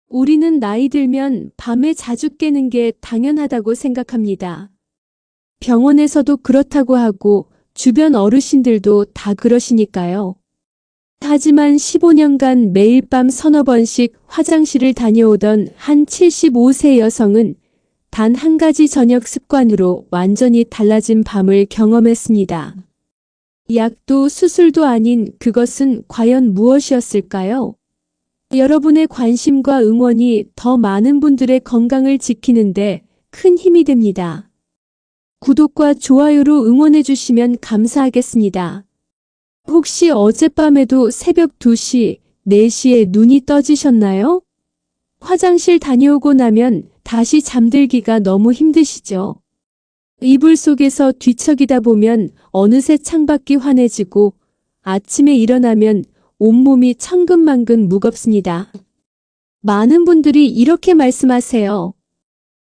우리는 나이 들면 밤에 자주 깨는 게 당연하다고 생각합니다. 병원에서도 그렇다고 하고 주변 어르신들도 다 그러시니까요. 하지만 15년간 매일 밤 서너 번씩 화장실을 다녀오던 한 75세 여성은 단 한 가지 저녁 습관으로 완전히 달라진 밤을 경험했습니다. 약도 수술도 아닌 그것은 과연 무엇이었을까요? 여러분의 관심과 응원이 더 많은 분들의 건강을 지키는데 큰 힘이 됩니다. 구독과 좋아요로 응원해 주시면 감사하겠습니다. 혹시 어젯밤에도 새벽 2시, 4시에 눈이 떠지셨나요? 화장실 다녀오고 나면 다시 잠들기가 너무 힘드시죠? 이불 속에서 뒤척이다 보면 어느새 창밖이 환해지고 아침에 일어나면 온몸이 천근만근 무겁습니다. 많은 분들이 이렇게 말씀하세요.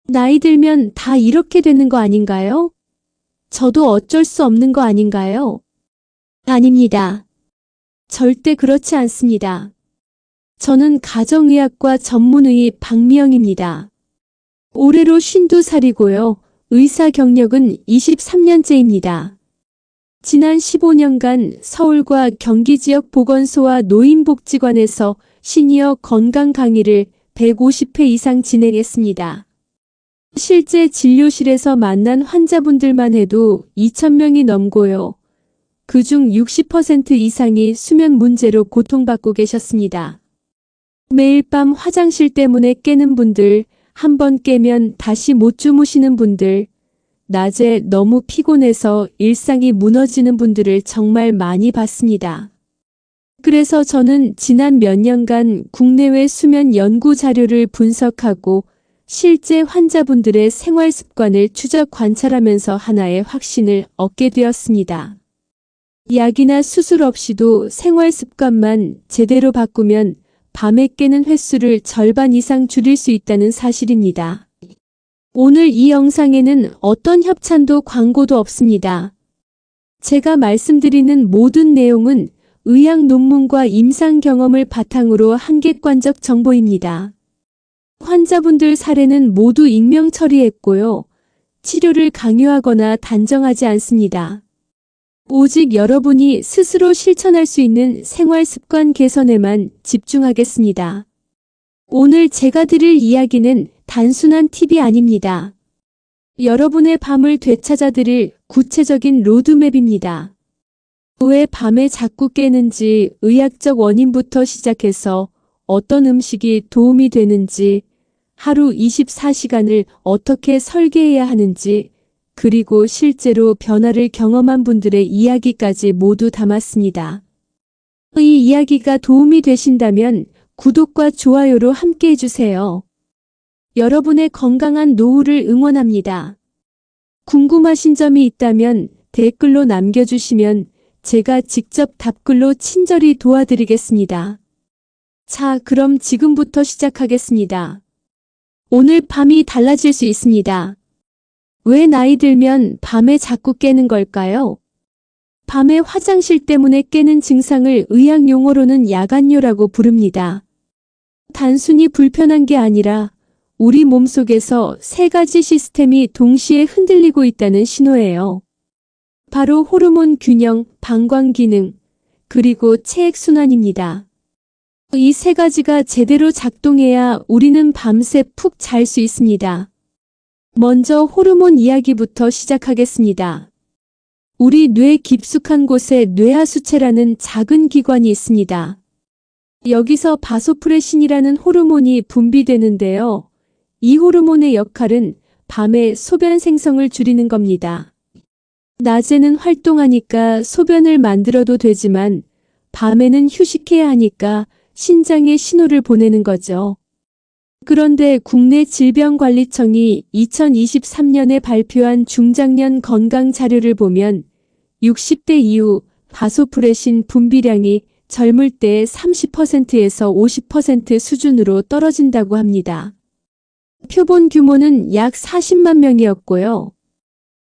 나이 들면 다 이렇게 되는 거 아닌가요? 저도 어쩔 수 없는 거 아닌가요? 아닙니다. 절대 그렇지 않습니다. 저는 가정의학과 전문의 박미영입니다. 올해로 52살이고요. 의사 경력은 23년째입니다. 지난 15년간 서울과 경기 지역 보건소와 노인복지관에서 시니어 건강 강의를 150회 이상 진행했습니다. 실제 진료실에서 만난 환자분들만 해도 2,000명이 넘고요. 그중 60% 이상이 수면 문제로 고통받고 계셨습니다. 매일 밤 화장실 때문에 깨는 분들, 한 번 깨면 다시 못 주무시는 분들, 낮에 너무 피곤해서 일상이 무너지는 분들을 정말 많이 봤습니다. 그래서 저는 지난 몇 년간 국내외 수면 연구 자료를 분석하고 실제 환자분들의 생활 습관을 추적 관찰하면서 하나의 확신을 얻게 되었습니다. 약이나 수술 없이도 생활 습관만 제대로 바꾸면 밤에 깨는 횟수를 절반 이상 줄일 수 있다는 사실입니다. 오늘 이 영상에는 어떤 협찬도 광고도 없습니다. 제가 말씀드리는 모든 내용은 의학 논문과 임상 경험을 바탕으로 한 객관적 정보입니다. 환자분들 사례는 모두 익명 처리했고요. 치료를 강요하거나 단정하지 않습니다. 오직 여러분이 스스로 실천할 수 있는 생활 습관 개선에만 집중하겠습니다. 오늘 제가 드릴 이야기는 단순한 팁이 아닙니다. 여러분의 밤을 되찾아드릴 구체적인 로드맵입니다. 왜 밤에 자꾸 깨는지 의학적 원인부터 시작해서 어떤 음식이 도움이 되는지, 하루 24시간을 어떻게 설계해야 하는지, 그리고 실제로 변화를 경험한 분들의 이야기까지 모두 담았습니다. 이 이야기가 도움이 되신다면 구독과 좋아요로 함께 해주세요. 여러분의 건강한 노후를 응원합니다. 궁금하신 점이 있다면 댓글로 남겨주시면 제가 직접 답글로 친절히 도와드리겠습니다. 자, 그럼 지금부터 시작하겠습니다. 오늘 밤이 달라질 수 있습니다. 왜 나이 들면 밤에 자꾸 깨는 걸까요? 밤에 화장실 때문에 깨는 증상을 의학 용어로는 야간뇨라고 부릅니다. 단순히 불편한 게 아니라 우리 몸속에서 세 가지 시스템이 동시에 흔들리고 있다는 신호예요. 바로 호르몬 균형, 방광 기능, 그리고 체액순환입니다. 이 세 가지가 제대로 작동해야 우리는 밤새 푹 잘 수 있습니다. 먼저 호르몬 이야기부터 시작하겠습니다. 우리 뇌 깊숙한 곳에 뇌하수체라는 작은 기관이 있습니다. 여기서 바소프레신이라는 호르몬이 분비되는데요. 이 호르몬의 역할은 밤에 소변 생성을 줄이는 겁니다. 낮에는 활동하니까 소변을 만들어도 되지만 밤에는 휴식해야 하니까 신장에 신호를 보내는 거죠. 그런데 국내 질병관리청이 2023년에 발표한 중장년 건강 자료를 보면 60대 이후 바소프레신 분비량이 젊을 때 30%에서 50% 수준으로 떨어진다고 합니다. 표본 규모는 약 40만 명이었고요.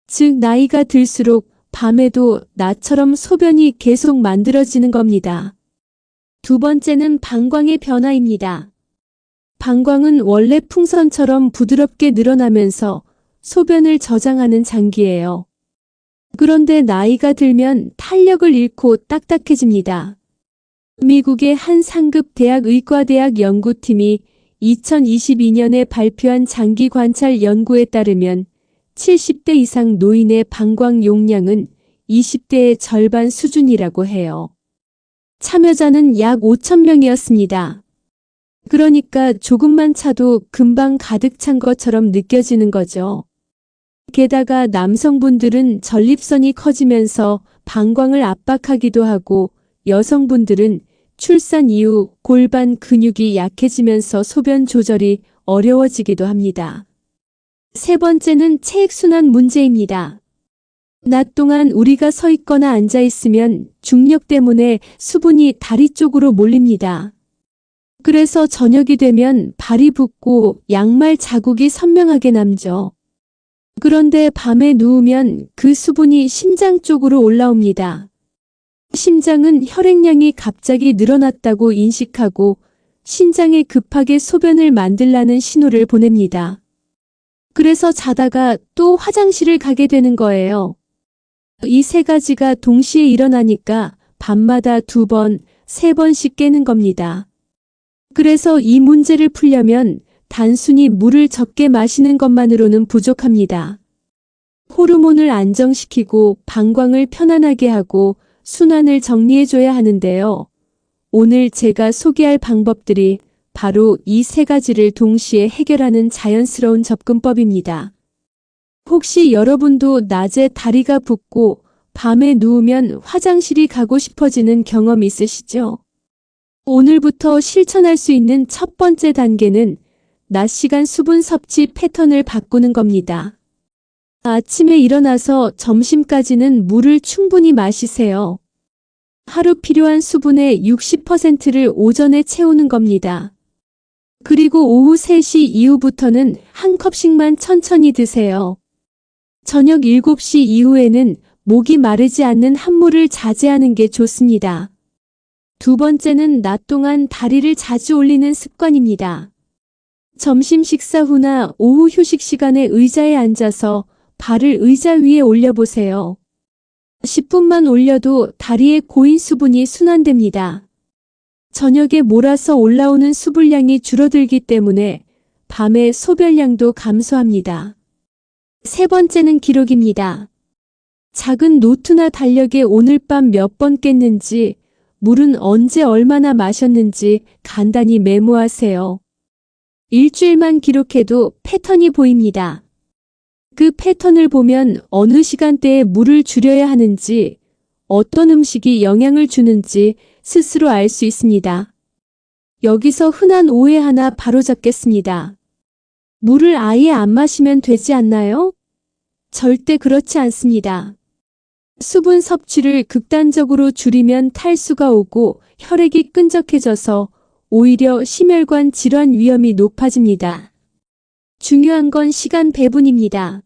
즉 나이가 들수록 밤에도 나처럼 소변이 계속 만들어지는 겁니다. 두 번째는 방광의 변화입니다. 방광은 원래 풍선처럼 부드럽게 늘어나면서 소변을 저장하는 장기예요. 그런데 나이가 들면 탄력을 잃고 딱딱해집니다. 미국의 한 상급 대학 의과대학 연구팀이 2022년에 발표한 장기 관찰 연구에 따르면 70대 이상 노인의 방광 용량은 20대의 절반 수준이라고 해요. 참여자는 약 5천 명이었습니다. 그러니까 조금만 차도 금방 가득 찬 것처럼 느껴지는 거죠. 게다가 남성분들은 전립선이 커지면서 방광을 압박하기도 하고 여성분들은 출산 이후 골반 근육이 약해지면서 소변 조절이 어려워지기도 합니다. 세 번째는 체액순환 문제입니다. 낮 동안 우리가 서 있거나 앉아 있으면 중력 때문에 수분이 다리 쪽으로 몰립니다. 그래서 저녁이 되면 발이 붓고 양말 자국이 선명하게 남죠. 그런데 밤에 누우면 그 수분이 심장 쪽으로 올라옵니다. 심장은 혈액량이 갑자기 늘어났다고 인식하고 신장에 급하게 소변을 만들라는 신호를 보냅니다. 그래서 자다가 또 화장실을 가게 되는 거예요. 이 세 가지가 동시에 일어나니까 밤마다 2번, 3번씩 깨는 겁니다. 그래서 이 문제를 풀려면 단순히 물을 적게 마시는 것만으로는 부족합니다. 호르몬을 안정시키고 방광을 편안하게 하고 순환을 정리해줘야 하는데요. 오늘 제가 소개할 방법들이 바로 이 세 가지를 동시에 해결하는 자연스러운 접근법입니다. 혹시 여러분도 낮에 다리가 붓고 밤에 누우면 화장실이 가고 싶어지는 경험 있으시죠? 오늘부터 실천할 수 있는 첫 번째 단계는 낮 시간 수분 섭취 패턴을 바꾸는 겁니다. 아침에 일어나서 점심까지는 물을 충분히 마시세요. 하루 필요한 수분의 60%를 오전에 채우는 겁니다. 그리고 오후 3시 이후부터는 한 컵씩만 천천히 드세요. 저녁 7시 이후에는 목이 마르지 않는 한물을 자제하는 게 좋습니다. 두 번째는 낮 동안 다리를 자주 올리는 습관입니다. 점심 식사 후나 오후 휴식 시간에 의자에 앉아서 발을 의자 위에 올려보세요. 10분만 올려도 다리에 고인 수분이 순환됩니다. 저녁에 몰아서 올라오는 수분량이 줄어들기 때문에 밤에 소변량도 감소합니다. 세 번째는 기록입니다. 작은 노트나 달력에 오늘 밤 몇 번 깼는지, 물은 언제 얼마나 마셨는지 간단히 메모하세요. 일주일만 기록해도 패턴이 보입니다. 그 패턴을 보면 어느 시간대에 물을 줄여야 하는지, 어떤 음식이 영향을 주는지 스스로 알 수 있습니다. 여기서 흔한 오해 하나 바로잡겠습니다. 물을 아예 안 마시면 되지 않나요? 절대 그렇지 않습니다. 수분 섭취를 극단적으로 줄이면 탈수가 오고 혈액이 끈적해져서 오히려 심혈관 질환 위험이 높아집니다. 중요한 건 시간 배분입니다.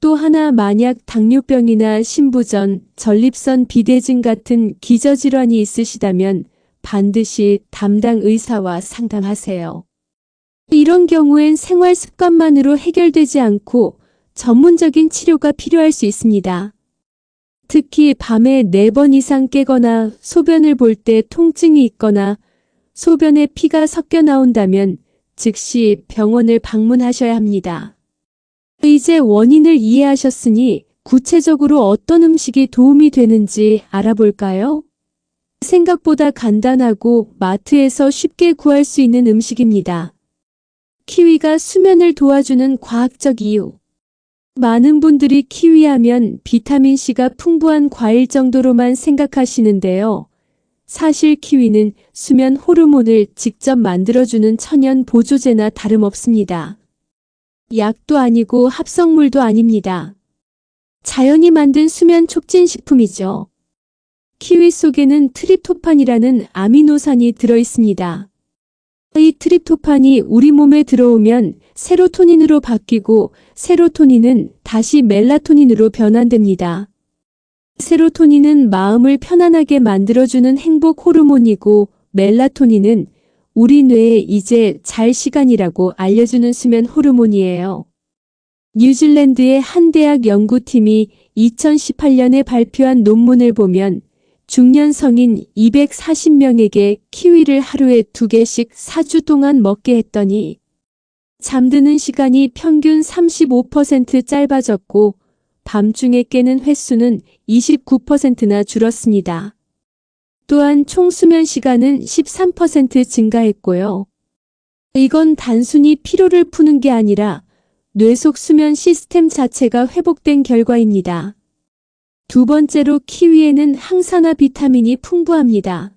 또 하나 만약 당뇨병이나 신부전, 전립선 비대증 같은 기저질환이 있으시다면 반드시 담당 의사와 상담하세요. 이런 경우엔 생활 습관만으로 해결되지 않고 전문적인 치료가 필요할 수 있습니다. 특히 밤에 4번 이상 깨거나 소변을 볼 때 통증이 있거나 소변에 피가 섞여 나온다면 즉시 병원을 방문하셔야 합니다. 이제 원인을 이해하셨으니 구체적으로 어떤 음식이 도움이 되는지 알아볼까요? 생각보다 간단하고 마트에서 쉽게 구할 수 있는 음식입니다. 키위가 수면을 도와주는 과학적 이유. 많은 분들이 키위하면 비타민C가 풍부한 과일 정도로만 생각하시는데요. 사실 키위는 수면 호르몬을 직접 만들어주는 천연 보조제나 다름없습니다. 약도 아니고 합성물도 아닙니다. 자연이 만든 수면 촉진 식품이죠. 키위 속에는 트립토판이라는 아미노산이 들어있습니다. 이 트립토판이 우리 몸에 들어오면 세로토닌으로 바뀌고 세로토닌은 다시 멜라토닌으로 변환됩니다. 세로토닌은 마음을 편안하게 만들어주는 행복 호르몬이고 멜라토닌은 우리 뇌에 이제 잘 시간이라고 알려주는 수면 호르몬이에요. 뉴질랜드의 한 대학 연구팀이 2018년에 발표한 논문을 보면 중년 성인 240명에게 키위를 하루에 2개씩 4주 동안 먹게 했더니 잠드는 시간이 평균 35% 짧아졌고 밤중에 깨는 횟수는 29%나 줄었습니다. 또한 총 수면 시간은 13% 증가했고요. 이건 단순히 피로를 푸는 게 아니라 뇌 속 수면 시스템 자체가 회복된 결과입니다. 두 번째로 키위에는 항산화 비타민이 풍부합니다.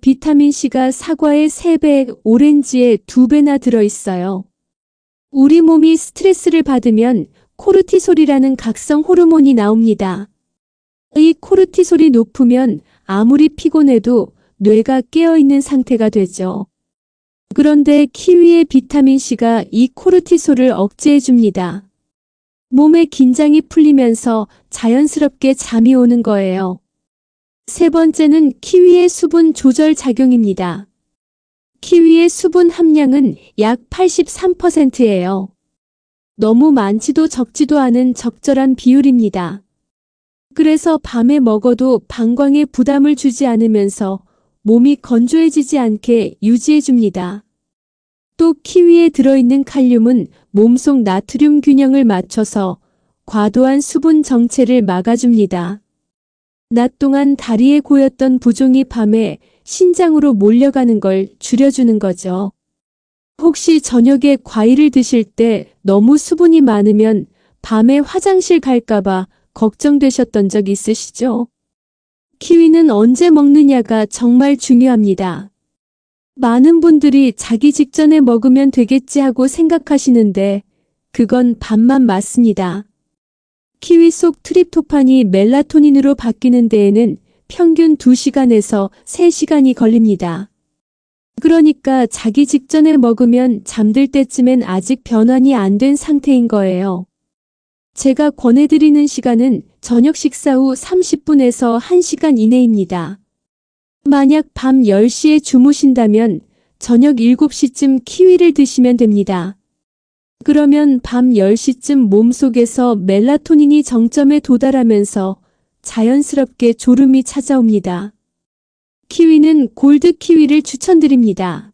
비타민C가 사과의 3배, 오렌지의 2배나 들어있어요. 우리 몸이 스트레스를 받으면 코르티솔이라는 각성 호르몬이 나옵니다. 이 코르티솔이 높으면 아무리 피곤해도 뇌가 깨어있는 상태가 되죠. 그런데 키위의 비타민C가 이 코르티솔을 억제해줍니다. 몸의 긴장이 풀리면서 자연스럽게 잠이 오는 거예요. 세 번째는 키위의 수분 조절 작용입니다. 키위의 수분 함량은 약 83%예요. 너무 많지도 적지도 않은 적절한 비율입니다. 그래서 밤에 먹어도 방광에 부담을 주지 않으면서 몸이 건조해지지 않게 유지해줍니다. 또 키위에 들어있는 칼륨은 몸속 나트륨 균형을 맞춰서 과도한 수분 정체를 막아줍니다. 낮 동안 다리에 고였던 부종이 밤에 신장으로 몰려가는 걸 줄여주는 거죠. 혹시 저녁에 과일을 드실 때 너무 수분이 많으면 밤에 화장실 갈까봐 걱정되셨던 적 있으시죠? 키위는 언제 먹느냐가 정말 중요합니다. 많은 분들이 자기 직전에 먹으면 되겠지 하고 생각하시는데 그건 반만 맞습니다. 키위 속 트립토판이 멜라토닌으로 바뀌는 데에는 평균 2시간에서 3시간이 걸립니다. 그러니까 자기 직전에 먹으면 잠들 때쯤엔 아직 변환이 안 된 상태인 거예요. 제가 권해드리는 시간은 저녁 식사 후 30분에서 1시간 이내입니다. 만약 밤 10시에 주무신다면 저녁 7시쯤 키위를 드시면 됩니다. 그러면 밤 10시쯤 몸속에서 멜라토닌이 정점에 도달하면서 자연스럽게 졸음이 찾아옵니다. 키위는 골드 키위를 추천드립니다.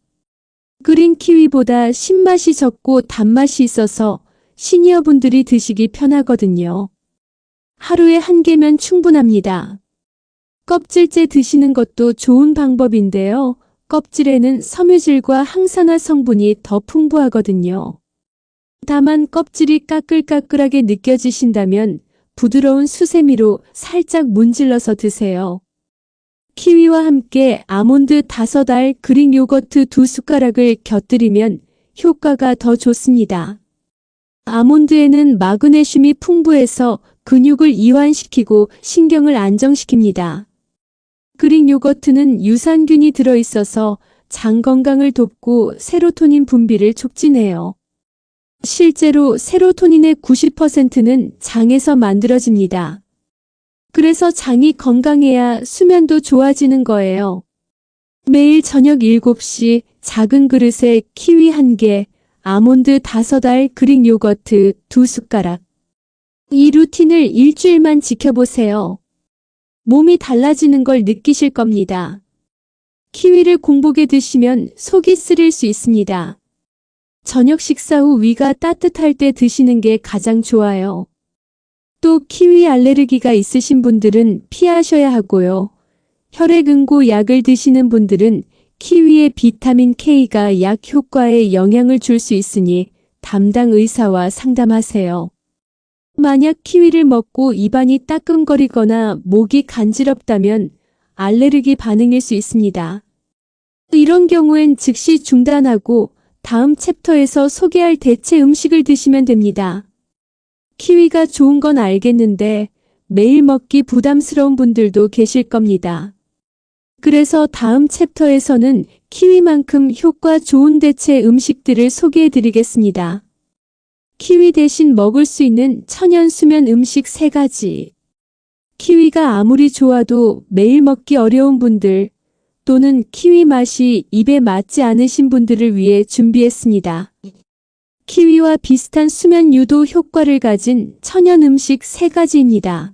그린 키위보다 신맛이 적고 단맛이 있어서 시니어분들이 드시기 편하거든요. 하루에 1개면 충분합니다. 껍질째 드시는 것도 좋은 방법인데요. 껍질에는 섬유질과 항산화 성분이 더 풍부하거든요. 다만 껍질이 까끌까끌하게 느껴지신다면 부드러운 수세미로 살짝 문질러서 드세요. 키위와 함께 아몬드 5알, 그릭 요거트 2숟가락을 곁들이면 효과가 더 좋습니다. 아몬드에는 마그네슘이 풍부해서 근육을 이완시키고 신경을 안정시킵니다. 그릭 요거트는 유산균이 들어있어서 장 건강을 돕고 세로토닌 분비를 촉진해요. 실제로 세로토닌의 90%는 장에서 만들어집니다. 그래서 장이 건강해야 수면도 좋아지는 거예요. 매일 저녁 7시 작은 그릇에 키위 1개, 아몬드 5알, 그릭 요거트 2숟가락. 이 루틴을 일주일만 지켜보세요. 몸이 달라지는 걸 느끼실 겁니다. 키위를 공복에 드시면 속이 쓰릴 수 있습니다. 저녁 식사 후 위가 따뜻할 때 드시는 게 가장 좋아요. 또 키위 알레르기가 있으신 분들은 피하셔야 하고요. 혈액응고 약을 드시는 분들은 키위의 비타민 K가 약 효과에 영향을 줄 수 있으니 담당 의사와 상담하세요. 만약 키위를 먹고 입안이 따끔거리거나 목이 간지럽다면 알레르기 반응일 수 있습니다. 이런 경우엔 즉시 중단하고 다음 챕터에서 소개할 대체 음식을 드시면 됩니다. 키위가 좋은 건 알겠는데 매일 먹기 부담스러운 분들도 계실 겁니다. 그래서 다음 챕터에서는 키위만큼 효과 좋은 대체 음식들을 소개해 드리겠습니다. 키위 대신 먹을 수 있는 천연 수면 음식 3가지. 키위가 아무리 좋아도 매일 먹기 어려운 분들, 또는 키위 맛이 입에 맞지 않으신 분들을 위해 준비했습니다. 키위와 비슷한 수면 유도 효과를 가진 천연 음식 3가지입니다.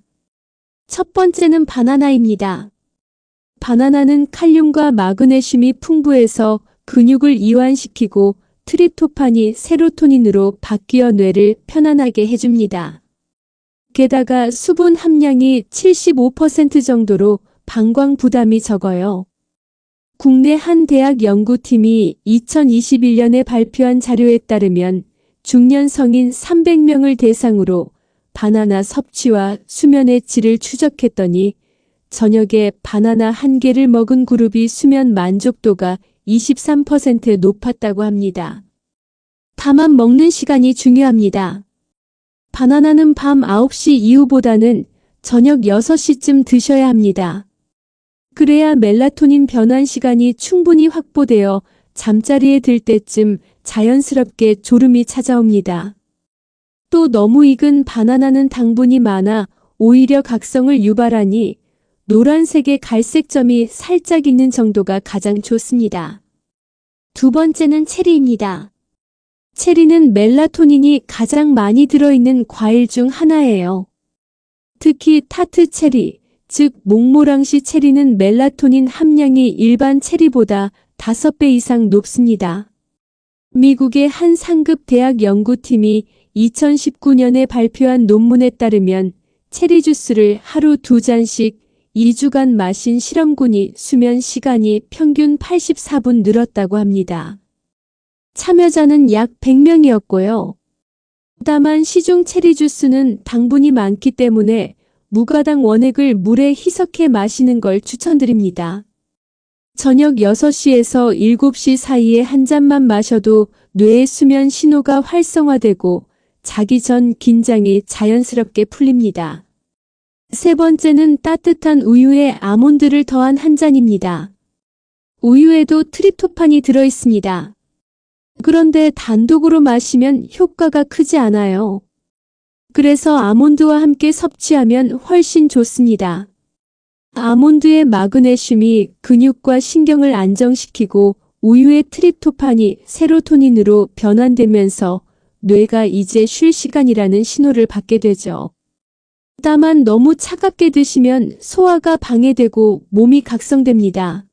첫 번째는 바나나입니다. 바나나는 칼륨과 마그네슘이 풍부해서 근육을 이완시키고 트립토판이 세로토닌으로 바뀌어 뇌를 편안하게 해줍니다. 게다가 수분 함량이 75% 정도로 방광 부담이 적어요. 국내 한 대학 연구팀이 2021년에 발표한 자료에 따르면 중년 성인 300명을 대상으로 바나나 섭취와 수면의 질을 추적했더니 저녁에 바나나 1개를 먹은 그룹이 수면 만족도가 23% 높았다고 합니다. 다만 먹는 시간이 중요합니다. 바나나는 밤 9시 이후보다는 저녁 6시쯤 드셔야 합니다. 그래야 멜라토닌 변환 시간이 충분히 확보되어 잠자리에 들 때쯤 자연스럽게 졸음이 찾아옵니다. 또 너무 익은 바나나는 당분이 많아 오히려 각성을 유발하니 노란색의 갈색점이 살짝 있는 정도가 가장 좋습니다. 두 번째는 체리입니다. 체리는 멜라토닌이 가장 많이 들어있는 과일 중 하나예요. 특히 타트 체리, 즉 몽모랑시 체리는 멜라토닌 함량이 일반 체리보다 5배 이상 높습니다. 미국의 한 상급 대학 연구팀이 2019년에 발표한 논문에 따르면 체리 주스를 하루 2잔씩 2주간 마신 실험군이 수면 시간이 평균 84분 늘었다고 합니다. 참여자는 약 100명이었고요. 다만 시중 체리 주스는 당분이 많기 때문에 무가당 원액을 물에 희석해 마시는 걸 추천드립니다. 저녁 6시에서 7시 사이에 한 잔만 마셔도 뇌의 수면 신호가 활성화되고 자기 전 긴장이 자연스럽게 풀립니다. 세 번째는 따뜻한 우유에 아몬드를 더한 한 잔입니다. 우유에도 트립토판이 들어있습니다. 그런데 단독으로 마시면 효과가 크지 않아요. 그래서 아몬드와 함께 섭취하면 훨씬 좋습니다. 아몬드의 마그네슘이 근육과 신경을 안정시키고 우유의 트립토판이 세로토닌으로 변환되면서 뇌가 이제 쉴 시간이라는 신호를 받게 되죠. 다만 너무 차갑게 드시면 소화가 방해되고 몸이 각성됩니다.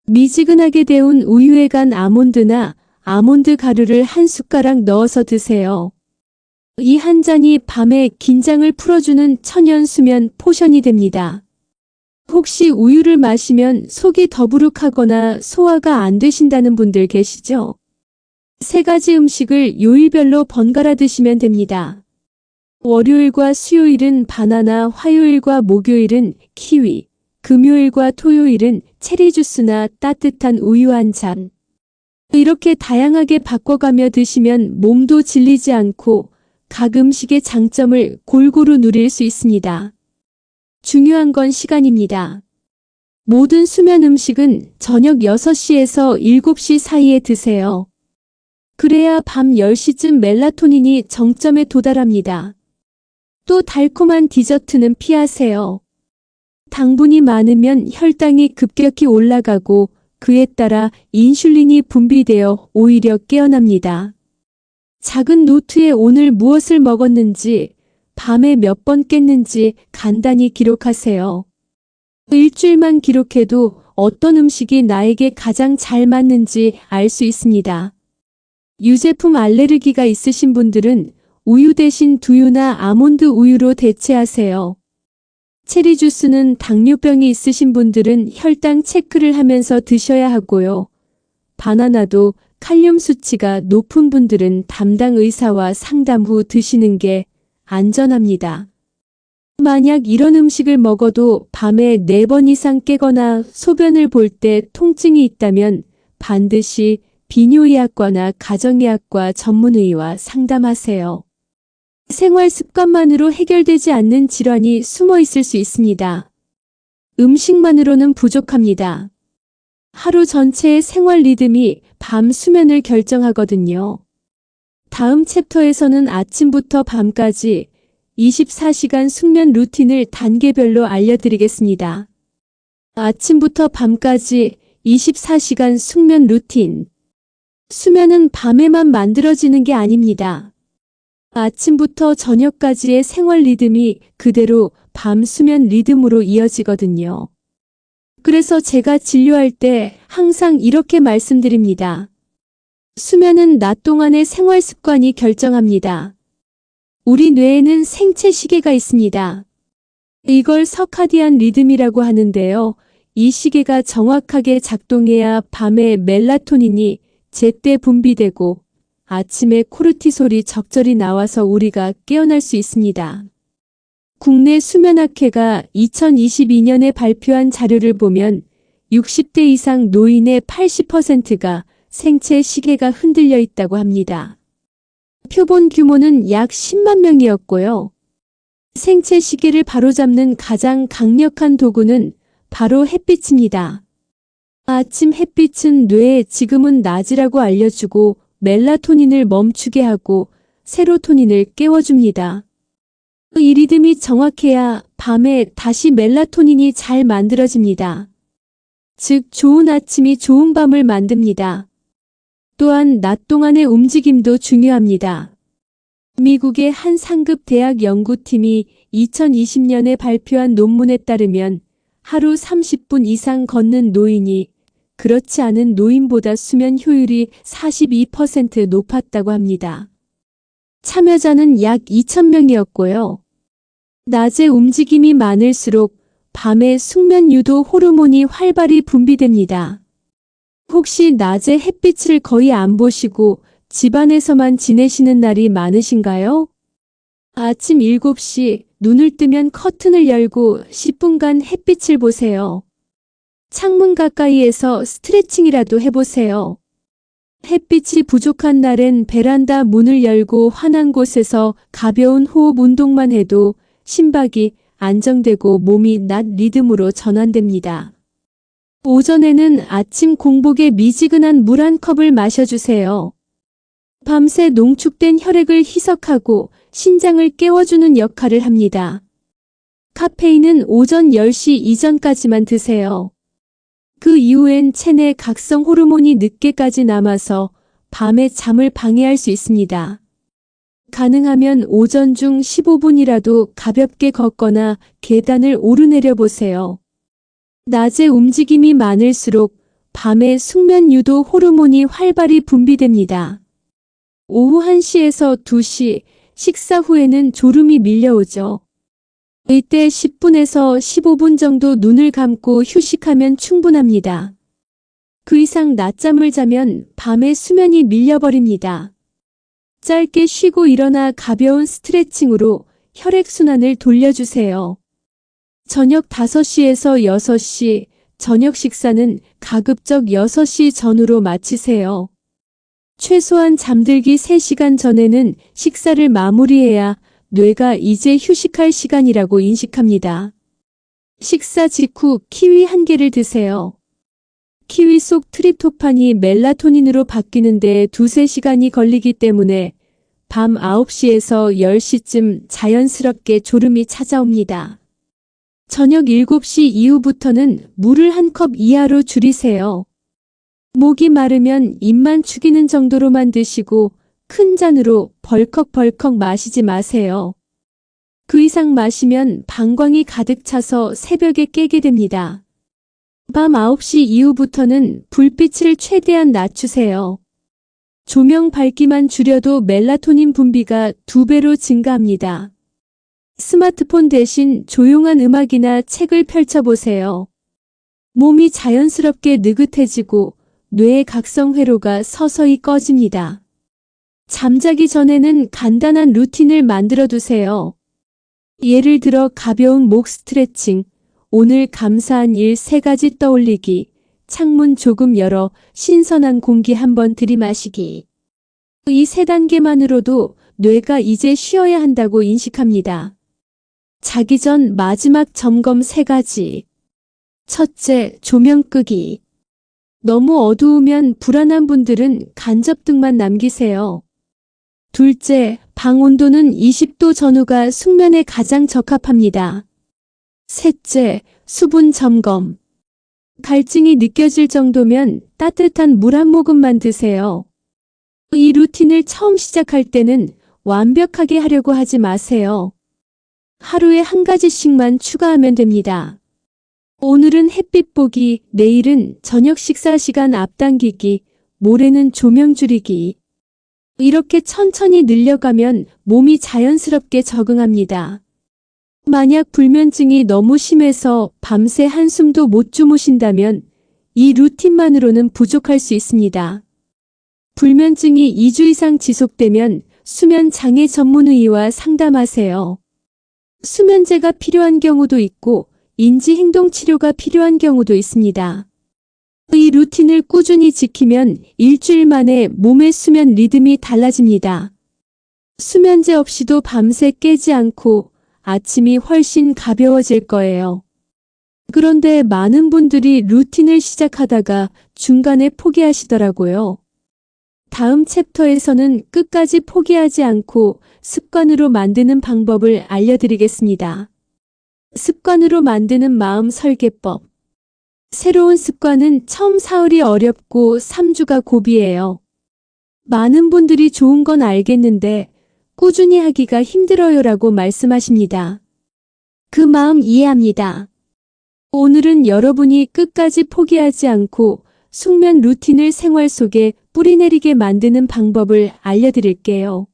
미지근하게 데운 우유에 간 아몬드나 아몬드 가루를 한 숟가락 넣어서 드세요. 이 한 잔이 밤에 긴장을 풀어주는 천연 수면 포션이 됩니다. 혹시 우유를 마시면 속이 더부룩하거나 소화가 안 되신다는 분들 계시죠? 3가지 음식을 요일별로 번갈아 드시면 됩니다. 월요일과 수요일은 바나나, 화요일과 목요일은 키위, 금요일과 토요일은 체리 주스나 따뜻한 우유 한 잔. 이렇게 다양하게 바꿔가며 드시면 몸도 질리지 않고 각 음식의 장점을 골고루 누릴 수 있습니다. 중요한 건 시간입니다. 모든 수면 음식은 저녁 6시에서 7시 사이에 드세요. 그래야 밤 10시쯤 멜라토닌이 정점에 도달합니다. 또 달콤한 디저트는 피하세요. 당분이 많으면 혈당이 급격히 올라가고 그에 따라 인슐린이 분비되어 오히려 깨어납니다. 작은 노트에 오늘 무엇을 먹었는지, 밤에 몇 번 깼는지 간단히 기록하세요. 일주일만 기록해도 어떤 음식이 나에게 가장 잘 맞는지 알 수 있습니다. 유제품 알레르기가 있으신 분들은 우유 대신 두유나 아몬드 우유로 대체하세요. 체리 주스는 당뇨병이 있으신 분들은 혈당 체크를 하면서 드셔야 하고요. 바나나도 칼륨 수치가 높은 분들은 담당 의사와 상담 후 드시는 게 안전합니다. 만약 이런 음식을 먹어도 밤에 4번 이상 깨거나 소변을 볼 때 통증이 있다면 반드시 비뇨의학과나 가정의학과 전문의와 상담하세요. 생활 습관만으로 해결되지 않는 질환이 숨어 있을 수 있습니다. 음식만으로는 부족합니다. 하루 전체의 생활 리듬이 밤 수면을 결정하거든요. 다음 챕터에서는 아침부터 밤까지 24시간 숙면 루틴을 단계별로 알려드리겠습니다. 아침부터 밤까지 24시간 숙면 루틴. 수면은 밤에만 만들어지는 게 아닙니다. 아침부터 저녁까지의 생활 리듬이 그대로 밤 수면 리듬으로 이어지거든요. 그래서 제가 진료할 때 항상 이렇게 말씀드립니다. 수면은 낮 동안의 생활 습관이 결정합니다. 우리 뇌에는 생체 시계가 있습니다. 이걸 서카디안 리듬이라고 하는데요. 이 시계가 정확하게 작동해야 밤에 멜라토닌이 제때 분비되고 아침에 코르티솔이 적절히 나와서 우리가 깨어날 수 있습니다. 국내 수면학회가 2022년에 발표한 자료를 보면 60대 이상 노인의 80%가 생체 시계가 흔들려 있다고 합니다. 표본 규모는 약 10만 명이었고요. 생체 시계를 바로잡는 가장 강력한 도구는 바로 햇빛입니다. 아침 햇빛은 뇌에 지금은 낮이라고 알려주고 멜라토닌을 멈추게 하고 세로토닌을 깨워줍니다. 이 리듬이 정확해야 밤에 다시 멜라토닌이 잘 만들어집니다. 즉 좋은 아침이 좋은 밤을 만듭니다. 또한 낮 동안의 움직임도 중요합니다. 미국의 한 상급 대학 연구팀이 2020년에 발표한 논문에 따르면 하루 30분 이상 걷는 노인이 그렇지 않은 노인보다 수면 효율이 42% 높았다고 합니다. 참여자는 약 2,000명이었고요. 낮에 움직임이 많을수록 밤에 숙면 유도 호르몬이 활발히 분비됩니다. 혹시 낮에 햇빛을 거의 안 보시고 집안에서만 지내시는 날이 많으신가요? 아침 7시 눈을 뜨면 커튼을 열고 10분간 햇빛을 보세요. 창문 가까이에서 스트레칭이라도 해보세요. 햇빛이 부족한 날엔 베란다 문을 열고 환한 곳에서 가벼운 호흡 운동만 해도 심박이 안정되고 몸이 낮 리듬으로 전환됩니다. 오전에는 아침 공복에 미지근한 물 한 컵을 마셔주세요. 밤새 농축된 혈액을 희석하고 신장을 깨워주는 역할을 합니다. 카페인은 오전 10시 이전까지만 드세요. 그 이후엔 체내 각성 호르몬이 늦게까지 남아서 밤에 잠을 방해할 수 있습니다. 가능하면 오전 중 15분이라도 가볍게 걷거나 계단을 오르내려 보세요. 낮에 움직임이 많을수록 밤에 숙면 유도 호르몬이 활발히 분비됩니다. 오후 1시에서 2시, 식사 후에는 졸음이 밀려오죠. 이때 10분에서 15분 정도 눈을 감고 휴식하면 충분합니다. 그 이상 낮잠을 자면 밤에 수면이 밀려버립니다. 짧게 쉬고 일어나 가벼운 스트레칭으로 혈액순환을 돌려주세요. 저녁 5시에서 6시, 저녁 식사는 가급적 6시 전후로 마치세요. 최소한 잠들기 3시간 전에는 식사를 마무리해야 뇌가 이제 휴식할 시간이라고 인식합니다. 식사 직후 키위 1개를 드세요. 키위 속 트립토판이 멜라토닌으로 바뀌는 데 2~3시간이 걸리기 때문에 밤 9시에서 10시쯤 자연스럽게 졸음이 찾아옵니다. 저녁 7시 이후부터는 물을 1컵 이하로 줄이세요. 목이 마르면 입만 축이는 정도로만 드시고 큰 잔으로 벌컥벌컥 마시지 마세요. 그 이상 마시면 방광이 가득 차서 새벽에 깨게 됩니다. 밤 9시 이후부터는 불빛을 최대한 낮추세요. 조명 밝기만 줄여도 멜라토닌 분비가 2배로 증가합니다. 스마트폰 대신 조용한 음악이나 책을 펼쳐보세요. 몸이 자연스럽게 느긋해지고 뇌의 각성 회로가 서서히 꺼집니다. 잠자기 전에는 간단한 루틴을 만들어 두세요. 예를 들어 가벼운 목 스트레칭, 오늘 감사한 일 3가지 떠올리기, 창문 조금 열어 신선한 공기 한번 들이마시기. 이 3단계만으로도 뇌가 이제 쉬어야 한다고 인식합니다. 자기 전 마지막 점검 3가지. 첫째, 조명 끄기. 너무 어두우면 불안한 분들은 간접등만 남기세요. 둘째, 방 온도는 20도 전후가 숙면에 가장 적합합니다. 셋째, 수분 점검. 갈증이 느껴질 정도면 따뜻한 물 한 모금만 드세요. 이 루틴을 처음 시작할 때는 완벽하게 하려고 하지 마세요. 하루에 한 가지씩만 추가하면 됩니다. 오늘은 햇빛 보기, 내일은 저녁 식사 시간 앞당기기, 모레는 조명 줄이기. 이렇게 천천히 늘려가면 몸이 자연스럽게 적응합니다. 만약 불면증이 너무 심해서 밤새 한숨도 못 주무신다면 이 루틴만으로는 부족할 수 있습니다. 불면증이 2주 이상 지속되면 수면 장애 전문의와 상담하세요. 수면제가 필요한 경우도 있고 인지행동치료가 필요한 경우도 있습니다. 이 루틴을 꾸준히 지키면 일주일 만에 몸의 수면 리듬이 달라집니다. 수면제 없이도 밤새 깨지 않고 아침이 훨씬 가벼워질 거예요. 그런데 많은 분들이 루틴을 시작하다가 중간에 포기하시더라고요. 다음 챕터에서는 끝까지 포기하지 않고 습관으로 만드는 방법을 알려드리겠습니다. 습관으로 만드는 마음 설계법. 새로운 습관은 처음 사흘이 어렵고 3주가 고비예요. 많은 분들이 좋은 건 알겠는데 꾸준히 하기가 힘들어요라고 말씀하십니다. 그 마음 이해합니다. 오늘은 여러분이 끝까지 포기하지 않고 숙면 루틴을 생활 속에 뿌리내리게 만드는 방법을 알려드릴게요.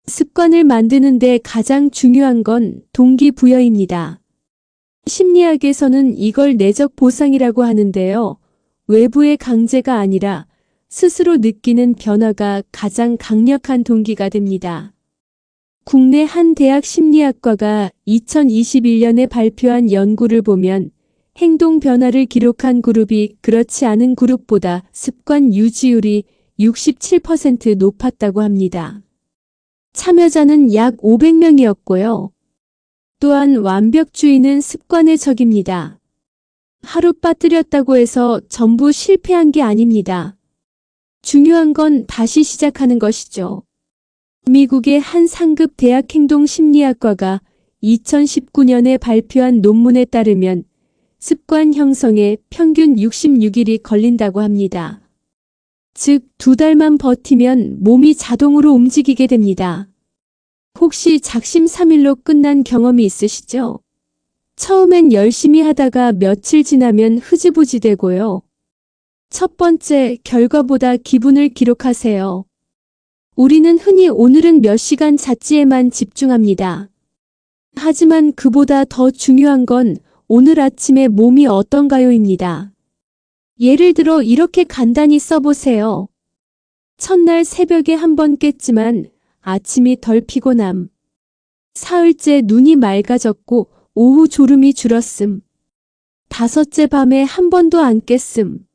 습관을 만드는데 가장 중요한 건 동기부여입니다. 심리학에서는 이걸 내적 보상이라고 하는데요. 외부의 강제가 아니라 스스로 느끼는 변화가 가장 강력한 동기가 됩니다. 국내 한 대학 심리학과가 2021년에 발표한 연구를 보면 행동 변화를 기록한 그룹이 그렇지 않은 그룹보다 습관 유지율이 67% 높았다고 합니다. 참여자는 약 500명이었고요. 또한 완벽주의는 습관의 적입니다. 하루 빠뜨렸다고 해서 전부 실패한 게 아닙니다. 중요한 건 다시 시작하는 것이죠. 미국의 한 상급 대학 행동심리학과가 2019년에 발표한 논문에 따르면 습관 형성에 평균 66일이 걸린다고 합니다. 즉, 2달만 버티면 몸이 자동으로 움직이게 됩니다. 혹시 작심삼일로 끝난 경험이 있으시죠? 처음엔 열심히 하다가 며칠 지나면 흐지부지 되고요. 첫 번째, 결과보다 기분을 기록하세요. 우리는 흔히 오늘은 몇 시간 잤지에만 집중합니다. 하지만 그보다 더 중요한 건 오늘 아침에 몸이 어떤가요입니다. 예를 들어 이렇게 간단히 써보세요. 첫날 새벽에 한 번 깼지만 아침이 덜 피곤함. 사흘째 눈이 맑아졌고 오후 졸음이 줄었음. 다섯째 밤에 한 번도 안 깼음.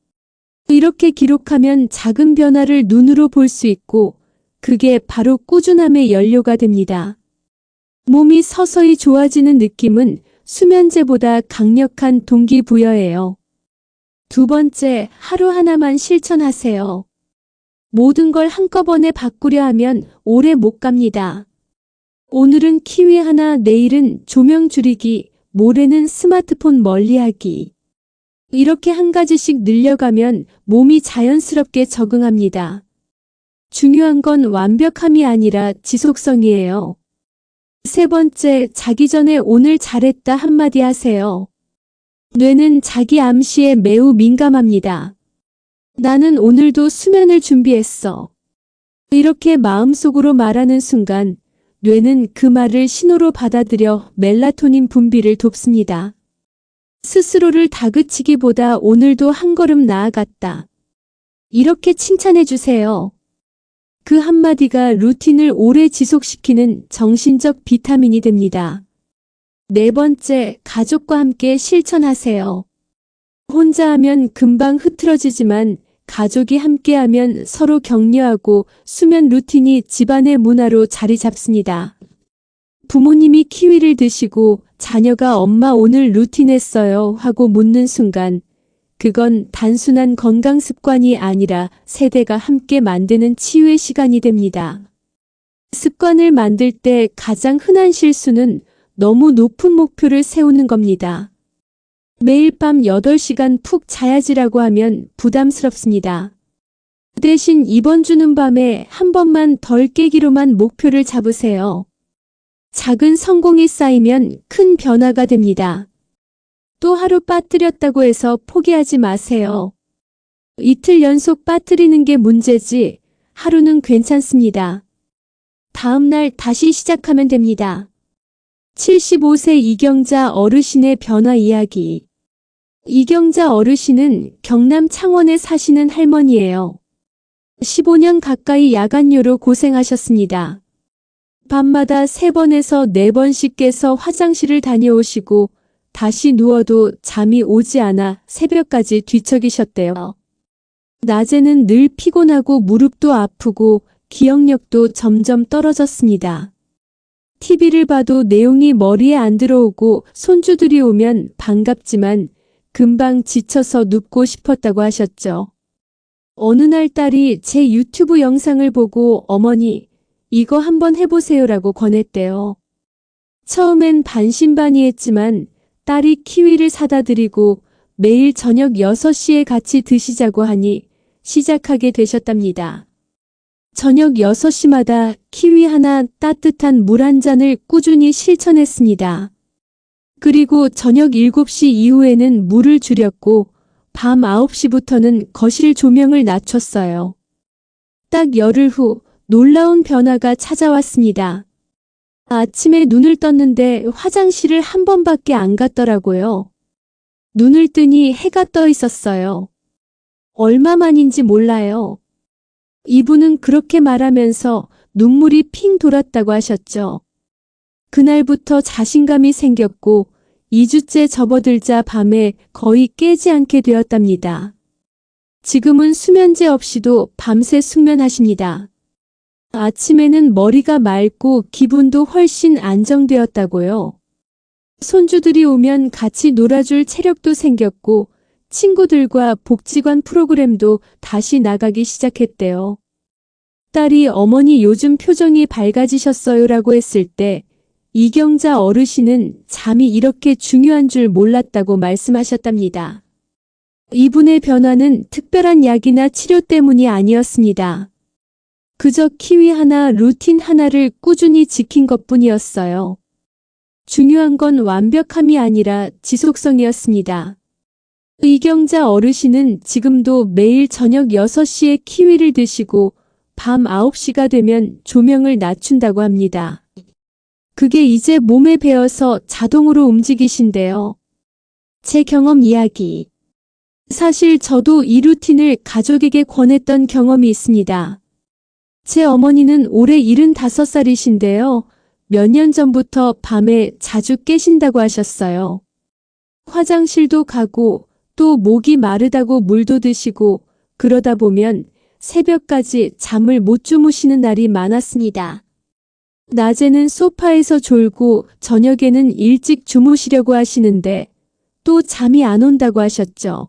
이렇게 기록하면 작은 변화를 눈으로 볼 수 있고 그게 바로 꾸준함의 연료가 됩니다. 몸이 서서히 좋아지는 느낌은 수면제보다 강력한 동기부여예요. 두 번째, 하루 하나만 실천하세요. 모든 걸 한꺼번에 바꾸려 하면 오래 못 갑니다. 오늘은 키위 하나, 내일은 조명 줄이기, 모레는 스마트폰 멀리하기. 이렇게 한 가지씩 늘려가면 몸이 자연스럽게 적응합니다. 중요한 건 완벽함이 아니라 지속성이에요. 세 번째, 자기 전에 오늘 잘했다 한마디 하세요. 뇌는 자기 암시에 매우 민감합니다. 나는 오늘도 수면을 준비했어. 이렇게 마음속으로 말하는 순간 뇌는 그 말을 신호로 받아들여 멜라토닌 분비를 돕습니다. 스스로를 다그치기보다 오늘도 한 걸음 나아갔다. 이렇게 칭찬해 주세요. 그 한마디가 루틴을 오래 지속시키는 정신적 비타민이 됩니다. 네 번째, 가족과 함께 실천하세요. 혼자 하면 금방 흐트러지지만 가족이 함께하면 서로 격려하고 수면 루틴이 집안의 문화로 자리 잡습니다. 부모님이 키위를 드시고 자녀가 엄마 오늘 루틴 했어요 하고 묻는 순간 그건 단순한 건강 습관이 아니라 세대가 함께 만드는 치유의 시간이 됩니다. 습관을 만들 때 가장 흔한 실수는 너무 높은 목표를 세우는 겁니다. 매일 밤 8시간 푹 자야지라고 하면 부담스럽습니다. 대신 이번 주는 밤에 한 번만 덜 깨기로만 목표를 잡으세요. 작은 성공이 쌓이면 큰 변화가 됩니다. 또 하루 빠뜨렸다고 해서 포기하지 마세요. 이틀 연속 빠뜨리는 게 문제지 하루는 괜찮습니다. 다음 날 다시 시작하면 됩니다. 75세 이경자 어르신의 변화 이야기. 이경자 어르신은 경남 창원에 사시는 할머니예요. 15년 가까이 야간요로 고생하셨습니다. 밤마다 3번에서 4번씩 깨서 화장실을 다녀오시고 다시 누워도 잠이 오지 않아 새벽까지 뒤척이셨대요. 낮에는 늘 피곤하고 무릎도 아프고 기억력도 점점 떨어졌습니다. TV를 봐도 내용이 머리에 안 들어오고 손주들이 오면 반갑지만 금방 지쳐서 눕고 싶었다고 하셨죠. 어느 날 딸이 제 유튜브 영상을 보고 어머니, 이거 한번 해보세요라고 권했대요. 처음엔 반신반의했지만 딸이 키위를 사다 드리고 매일 저녁 6시에 같이 드시자고 하니 시작하게 되셨답니다. 저녁 6시마다 키위 하나 따뜻한 물 한 잔을 꾸준히 실천했습니다. 그리고 저녁 7시 이후에는 물을 줄였고 밤 9시부터는 거실 조명을 낮췄어요. 딱 열흘 후 놀라운 변화가 찾아왔습니다. 아침에 눈을 떴는데 화장실을 한 번밖에 안 갔더라고요. 눈을 뜨니 해가 떠 있었어요. 얼마만인지 몰라요. 이분은 그렇게 말하면서 눈물이 핑 돌았다고 하셨죠. 그날부터 자신감이 생겼고 2주째 접어들자 밤에 거의 깨지 않게 되었답니다. 지금은 수면제 없이도 밤새 숙면하십니다. 아침에는 머리가 맑고 기분도 훨씬 안정되었다고요. 손주들이 오면 같이 놀아줄 체력도 생겼고 친구들과 복지관 프로그램도 다시 나가기 시작했대요. 딸이 어머니 요즘 표정이 밝아지셨어요라고 했을 때 이경자 어르신은 잠이 이렇게 중요한 줄 몰랐다고 말씀하셨답니다. 이분의 변화는 특별한 약이나 치료 때문이 아니었습니다. 그저 키위 하나, 루틴 하나를 꾸준히 지킨 것뿐이었어요. 중요한 건 완벽함이 아니라 지속성이었습니다. 이경자 어르신은 지금도 매일 저녁 6시에 키위를 드시고 밤 9시가 되면 조명을 낮춘다고 합니다. 그게 이제 몸에 배어서 자동으로 움직이신대요. 제 경험 이야기. 사실 저도 이 루틴을 가족에게 권했던 경험이 있습니다. 제 어머니는 올해 75살이신데요. 몇 년 전부터 밤에 자주 깨신다고 하셨어요. 화장실도 가고 또 목이 마르다고 물도 드시고 그러다 보면 새벽까지 잠을 못 주무시는 날이 많았습니다. 낮에는 소파에서 졸고 저녁에는 일찍 주무시려고 하시는데 또 잠이 안 온다고 하셨죠.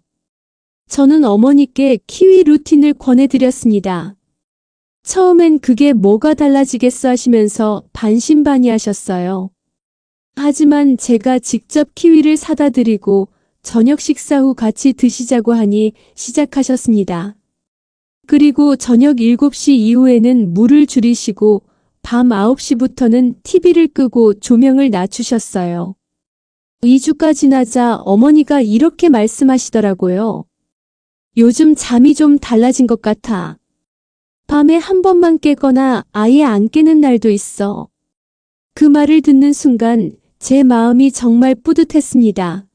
저는 어머니께 키위 루틴을 권해드렸습니다. 처음엔 그게 뭐가 달라지겠어 하시면서 반신반의하셨어요. 하지만 제가 직접 키위를 사다 드리고 저녁 식사 후 같이 드시자고 하니 시작하셨습니다. 그리고 저녁 7시 이후에는 물을 줄이시고 밤 9시부터는 TV를 끄고 조명을 낮추셨어요. 2주가 지나자 어머니가 이렇게 말씀하시더라고요. 요즘 잠이 좀 달라진 것 같아. 밤에 한 번만 깨거나 아예 안 깨는 날도 있어. 그 말을 듣는 순간 제 마음이 정말 뿌듯했습니다.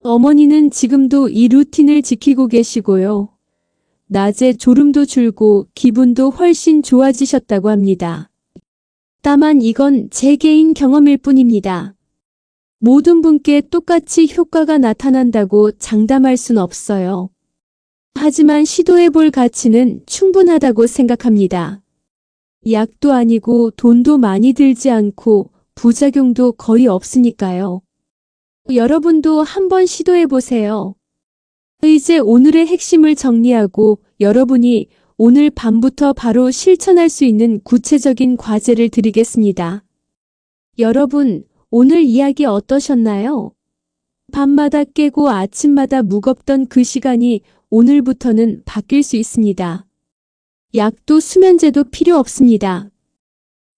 어머니는 지금도 이 루틴을 지키고 계시고요. 낮에 졸음도 줄고 기분도 훨씬 좋아지셨다고 합니다. 다만 이건 제 개인 경험일 뿐입니다. 모든 분께 똑같이 효과가 나타난다고 장담할 순 없어요. 하지만 시도해볼 가치는 충분하다고 생각합니다. 약도 아니고 돈도 많이 들지 않고 부작용도 거의 없으니까요. 여러분도 한번 시도해보세요. 이제 오늘의 핵심을 정리하고 여러분이 오늘 밤부터 바로 실천할 수 있는 구체적인 과제를 드리겠습니다. 여러분, 오늘 이야기 어떠셨나요? 밤마다 깨고 아침마다 무겁던 그 시간이 오늘부터는 바뀔 수 있습니다. 약도 수면제도 필요 없습니다.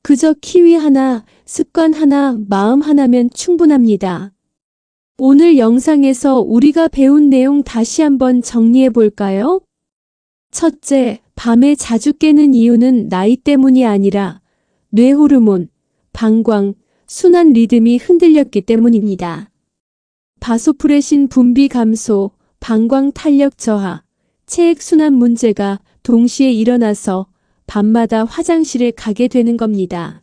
그저 키위 하나, 습관 하나, 마음 하나면 충분합니다. 오늘 영상에서 우리가 배운 내용 다시 한번 정리해 볼까요? 첫째, 밤에 자주 깨는 이유는 나이 때문이 아니라 뇌 호르몬, 방광, 순환 리듬이 흔들렸기 때문입니다. 바소프레신 분비 감소, 방광 탄력 저하, 체액 순환 문제가 동시에 일어나서 밤마다 화장실에 가게 되는 겁니다.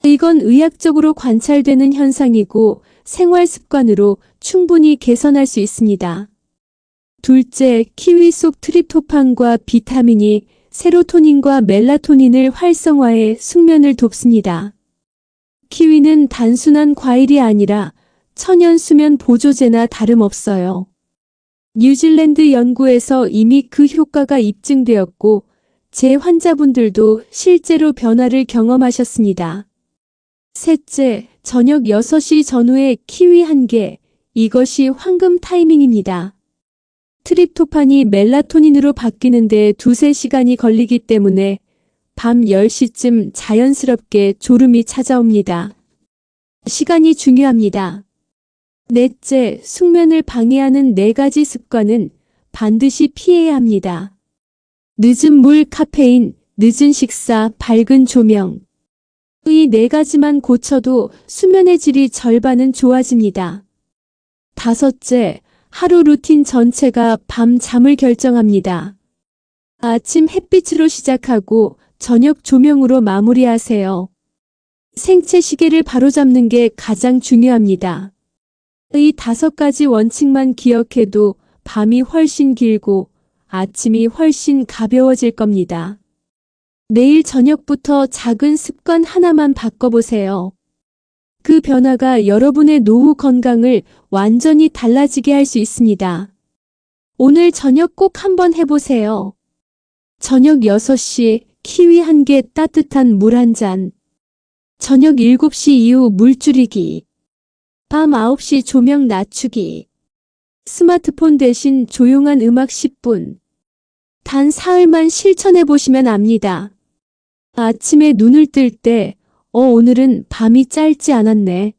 이건 의학적으로 관찰되는 현상이고 생활 습관으로 충분히 개선할 수 있습니다. 둘째, 키위 속 트립토판과 비타민이 세로토닌과 멜라토닌을 활성화해 숙면을 돕습니다. 키위는 단순한 과일이 아니라 천연 수면 보조제나 다름없어요. 뉴질랜드 연구에서 이미 그 효과가 입증되었고 제 환자분들도 실제로 변화를 경험하셨습니다. 셋째, 저녁 6시 전후에 키위 1개, 이것이 황금 타이밍입니다. 트립토판이 멜라토닌으로 바뀌는데 2~3시간이 걸리기 때문에 밤 10시쯤 자연스럽게 졸음이 찾아옵니다. 시간이 중요합니다. 넷째, 숙면을 방해하는 4가지 습관은 반드시 피해야 합니다. 늦은 물, 카페인, 늦은 식사, 밝은 조명. 이 4가지만 고쳐도 수면의 질이 절반은 좋아집니다. 다섯째, 하루 루틴 전체가 밤 잠을 결정합니다. 아침 햇빛으로 시작하고 저녁 조명으로 마무리하세요. 생체 시계를 바로잡는 게 가장 중요합니다. 이 5가지 원칙만 기억해도 밤이 훨씬 길고 아침이 훨씬 가벼워질 겁니다. 내일 저녁부터 작은 습관 하나만 바꿔보세요. 그 변화가 여러분의 노후 건강을 완전히 달라지게 할 수 있습니다. 오늘 저녁 꼭 한번 해보세요. 저녁 6시 키위 1개, 따뜻한 물 1잔. 저녁 7시 이후 물 줄이기. 밤 9시 조명 낮추기. 스마트폰 대신 조용한 음악 10분. 단 사흘만 실천해 보시면 압니다. 아침에 눈을 뜰 때, 오늘은 밤이 짧지 않았네.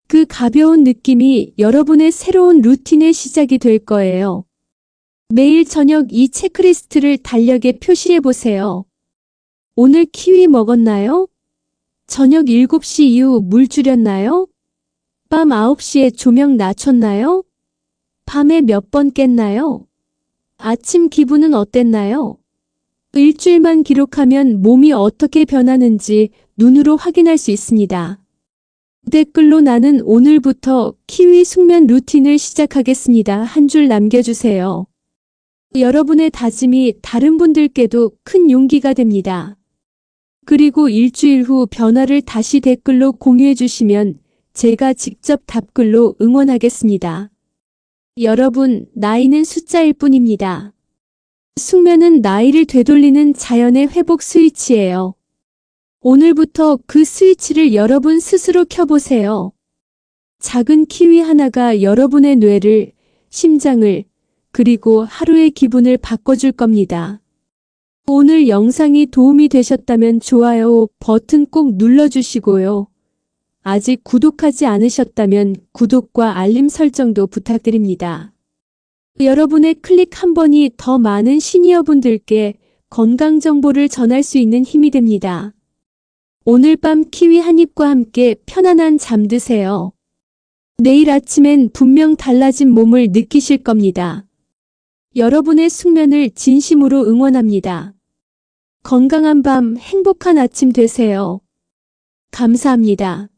그 가벼운 느낌이 여러분의 새로운 루틴의 시작이 될 거예요. 매일 저녁 이 체크리스트를 달력에 표시해 보세요. 오늘 키위 먹었나요? 저녁 7시 이후 물 줄였나요? 밤 9시에 조명 낮췄나요? 밤에 몇 번 깼나요? 아침 기분은 어땠나요? 일주일만 기록하면 몸이 어떻게 변하는지 눈으로 확인할 수 있습니다. 댓글로 나는 오늘부터 키위 숙면 루틴을 시작하겠습니다. 한 줄 남겨주세요. 여러분의 다짐이 다른 분들께도 큰 용기가 됩니다. 그리고 일주일 후 변화를 다시 댓글로 공유해 주시면 제가 직접 답글로 응원하겠습니다. 여러분, 나이는 숫자일 뿐입니다. 숙면은 나이를 되돌리는 자연의 회복 스위치예요. 오늘부터 그 스위치를 여러분 스스로 켜보세요. 작은 키위 하나가 여러분의 뇌를, 심장을, 그리고 하루의 기분을 바꿔줄 겁니다. 오늘 영상이 도움이 되셨다면 좋아요 버튼 꼭 눌러주시고요. 아직 구독하지 않으셨다면 구독과 알림 설정도 부탁드립니다. 여러분의 클릭 한 번이 더 많은 시니어분들께 건강 정보를 전할 수 있는 힘이 됩니다. 오늘 밤 키위 한 입과 함께 편안한 잠 드세요. 내일 아침엔 분명 달라진 몸을 느끼실 겁니다. 여러분의 숙면을 진심으로 응원합니다. 건강한 밤, 행복한 아침 되세요. 감사합니다.